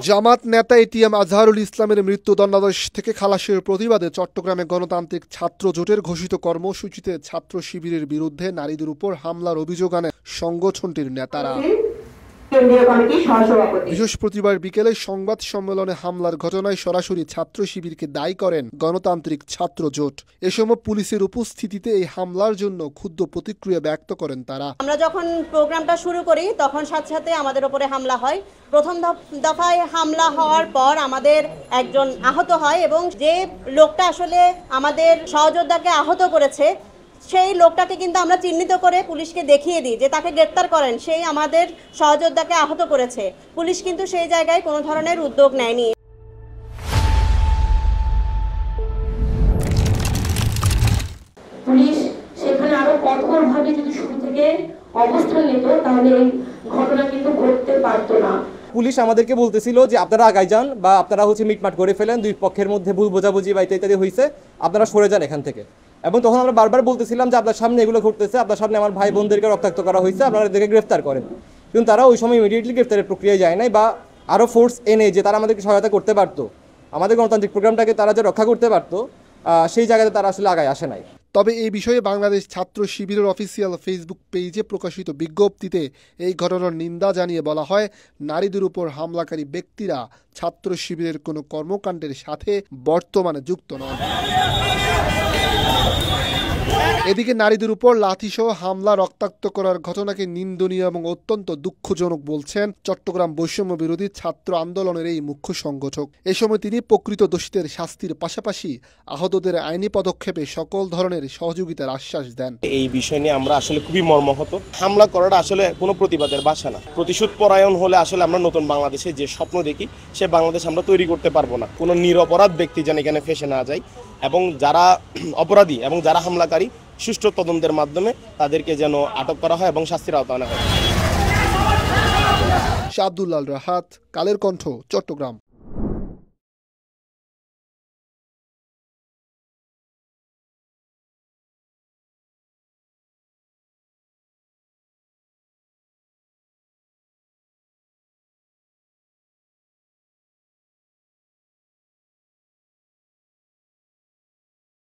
জামাত নেতা এটিএম আজহারুল ইসলামের মৃত্যুদণ্ডাদেশ থেকে খালাসের প্রতিবাদে চট্টগ্রামে গণতান্ত্রিক ছাত্র জোটের ঘোষিত কর্মসূচিতে ছাত্র শিবিরের বিরুদ্ধে নারীদের উপর হামলার অভিযোগ আনে সংগঠনটির নেতারা। বৃহস্পতিবার বিকেলে সংবাদ সম্মেলনে হামলার ঘটনায় সরাসরি ছাত্র শিবিরকে দায়ী করেন গণতান্ত্রিক ছাত্র জোট। এ সময় পুলিশের উপস্থিতিতে এই হামলার জন্য ক্ষুব্ধ প্রতিক্রিয়া ব্যক্ত করেন তারা। আমরা যখন প্রোগ্রামটা শুরু করি তখন সাথে সাথে আমাদের উপরে হামলা হয়। প্রথম দফায় হামলা হওয়ার পর আমাদের একজন আহত হয় এবং যে লোকটা আসলে আমাদের সহযোদ্ধাকে আহত করেছে সেই লোকটাকে কিন্তু আমরা চিহ্নিত করে পুলিশকে দেখিয়ে দিই যে তাকে গ্রেফতার করেন, সেই আমাদের সহযোদ্ধাকে আহত করেছে। পুলিশ কিন্তু সেই জায়গায় কোনো ধরনের উদ্যোগ নেয়নি। পুলিশ সেখানে আরো কঠোরভাবে যদি শুরু থেকে অবস্থান নিত তাহলে এই ঘটনা কিন্তু ঘটতে পারতো না। পুলিশ আমাদেরকে বলতেছিল যে আপনারা আগায় যান বা আপনারা মিটমাট করে ফেলেন, দুই পক্ষের মধ্যে ভুল বোঝাবুঝি বা ইত্যাদি হয়েছে, আপনারা সরে যান এখান থেকে। এবং তখন আমরা বারবার বলতেছিলাম যে আপনার সামনে এগুলো ঘটতেছে, আপনার সামনে আমার ভাই বোনদেরকে রক্তাক্ত করা হয়েছে, আপনারা এদেরকে গ্রেফতার করেন। কিন্তু তারা ওই সময় ইমিডিয়েটলি গ্রেফতারের প্রক্রিয়া যায় নাই বা আরও ফোর্স এনে যে তারা আমাদেরকে সহায়তা করতে পারতো, আমাদের গণতান্ত্রিক প্রোগ্রামটাকে তারা যে রক্ষা করতে পারতো, সেই জায়গাতে তারা আসলে আগায় আসে নাই। তবে এই বিষয়ে বাংলাদেশ ছাত্র শিবিরের অফিসিয়াল ফেসবুক পেজে প্রকাশিত বিজ্ঞপ্তিতে এই ঘটনার নিন্দা জানিয়ে বলা হয়, নারীদের উপর হামলাকারী ব্যক্তিরা ছাত্র শিবিরের কোনো কর্মকাণ্ডের সাথে বর্তমানে যুক্ত নন। এদিকে নারীদের উপর লাঠিসহ হামলা রক্তাক্ত করার ঘটনাকে নিন্দনীয় এবং অত্যন্ত দুঃখজনক বলছেন চট্টগ্রাম বৈষম্য বিরোধী ছাত্র আন্দোলনের এই মুখ্য সংগঠক। এ সময় তিনি প্রকৃত দোষীদের শাস্তির পাশাপাশি আহতদের আইনি পদক্ষেপে সকল ধরনের সহযোগিতার আশ্বাস দেন। এই বিষয় নিয়ে আমরা আসলে খুবই মর্মাহত। হামলা করাটা আসলে কোনো প্রতিবাদের ভাষা না। প্রতিশোধ পরায়ণ হলে আসলে আমরা নতুন বাংলাদেশে যে স্বপ্ন দেখি সে বাংলাদেশ আমরা তৈরি করতে পারবো না। কোনো নিরপরাধ ব্যক্তি যেন এখানে ফেসে না যায় এবং যারা অপরাধী এবং যারা হামলাকারী সুষ্ঠু তদন্তের মাধ্যমে তাদেরকে যেন আটক করা হয় এবং শাস্তির আওতায় আনা হয়। শাবদুল্লাহ রাহাত, কালের কণ্ঠ, চট্টগ্রাম।